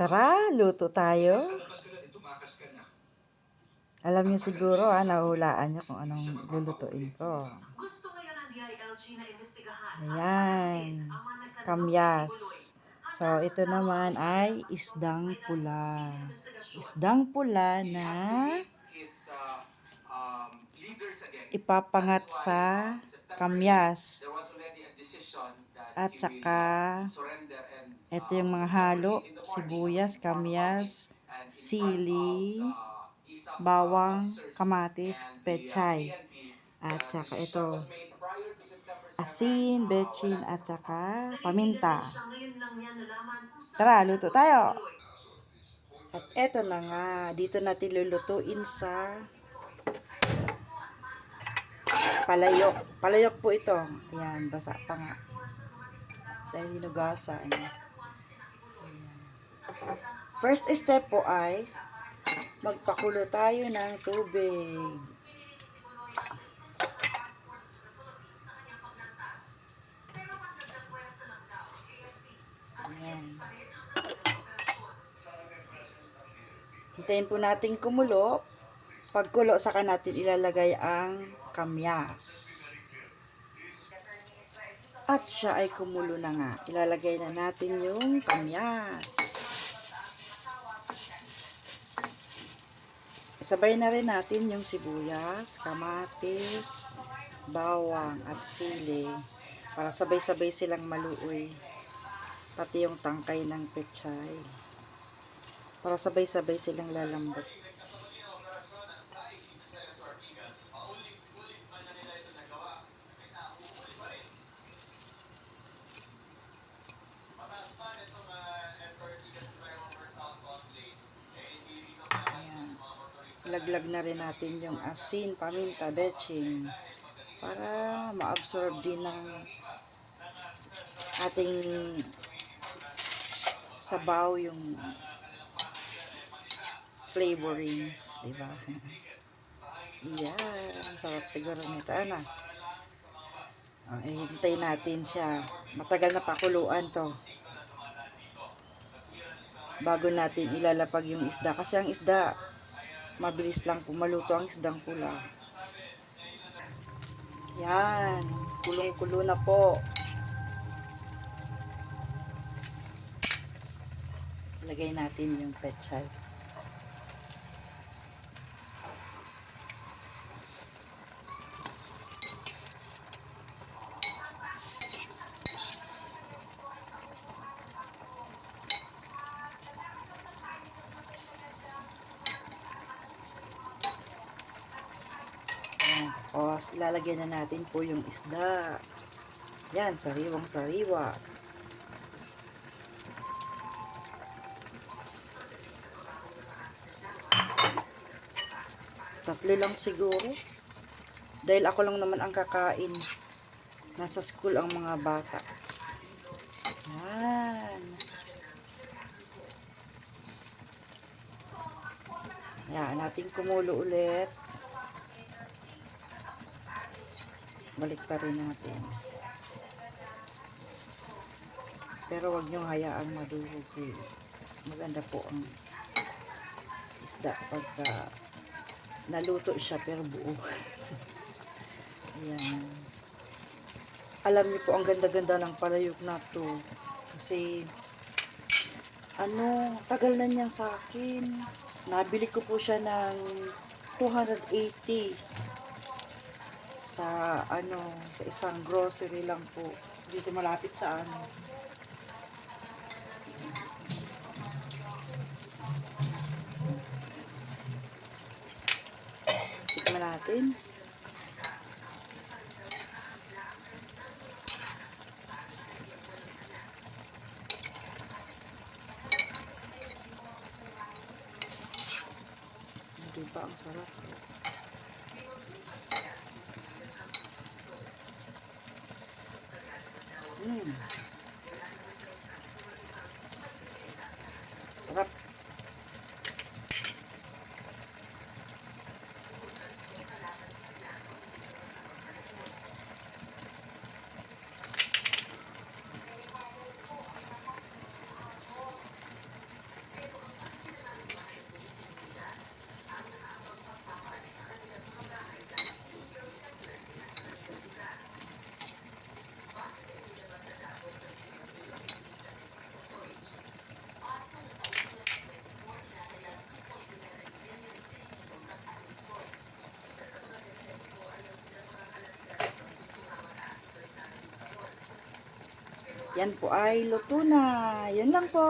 Tara, luto tayo. Alam niyo siguro, nahuhulaan niyo kung anong lulutuin ko. Gusto ngayon ng DILG na imbestigahan at Ayan, panagutin ang mga nagkatutong kamyas. Pinoy. So, Handa ito sa naman Davao ay ang isdang may pula. layuning investigasyon. Isdang pula na ipapangat sa kamyas. At saka, ito yung mga halo, sibuyas, kamyas, sili, bawang, kamatis, pechay. At saka ito, asin, betchin, at saka paminta. Tara, luto tayo! At eto na nga, dito natin lulutuin sa palayok. Palayok po ito. Ayan, basa pa nga. Dahil hinugasan. First step po ay magpakulo tayo ng tubig. Ayan. Hintayin po natin kumulo. Pagkulo, saka natin ilalagay ang kamyas. At siya ay kumulo na nga. Ilalagay na natin yung kamyas. Sabay na rin natin yung sibuyas, kamatis, bawang at sili. Para sabay-sabay silang maluoy. Pati yung tangkay ng pechay. Para sabay-sabay silang lalambot. Laglag na rin natin yung asin, paminta, betchin para ma-absorb din ng ating sabaw yung flavorings, diba? Yan, sarap siguro nito, hintay natin siya. Matagal na pakuluan to bago natin ilalapag yung isda, kasi ang isda mabilis lang pumaluto, ang isdang pula. Yan, kulong-kulo na po. Lagay natin yung pechay. Tapos, ilalagay na natin po yung isda. Yan, sariwang-sariwa. Tatlo lang siguro. Dahil ako lang naman ang kakain. Nasa school ang mga bata. Yan. Yan, natin kumulo ulit. Balik pa rin natin. Pero wag nyo hayaang madurog. Maganda po ang isda pagka naluto siya pero buo. Ayan. Alam niyo po ang ganda-ganda ng palayok na to. Kasi tagal na niyan sa akin. Nabili ko po siya ng 280 sa sa isang grocery lang po. Dito malapit sa Tikman natin. Diba ang sarap? Sarap. Yan po ay luto na. Yun lang po.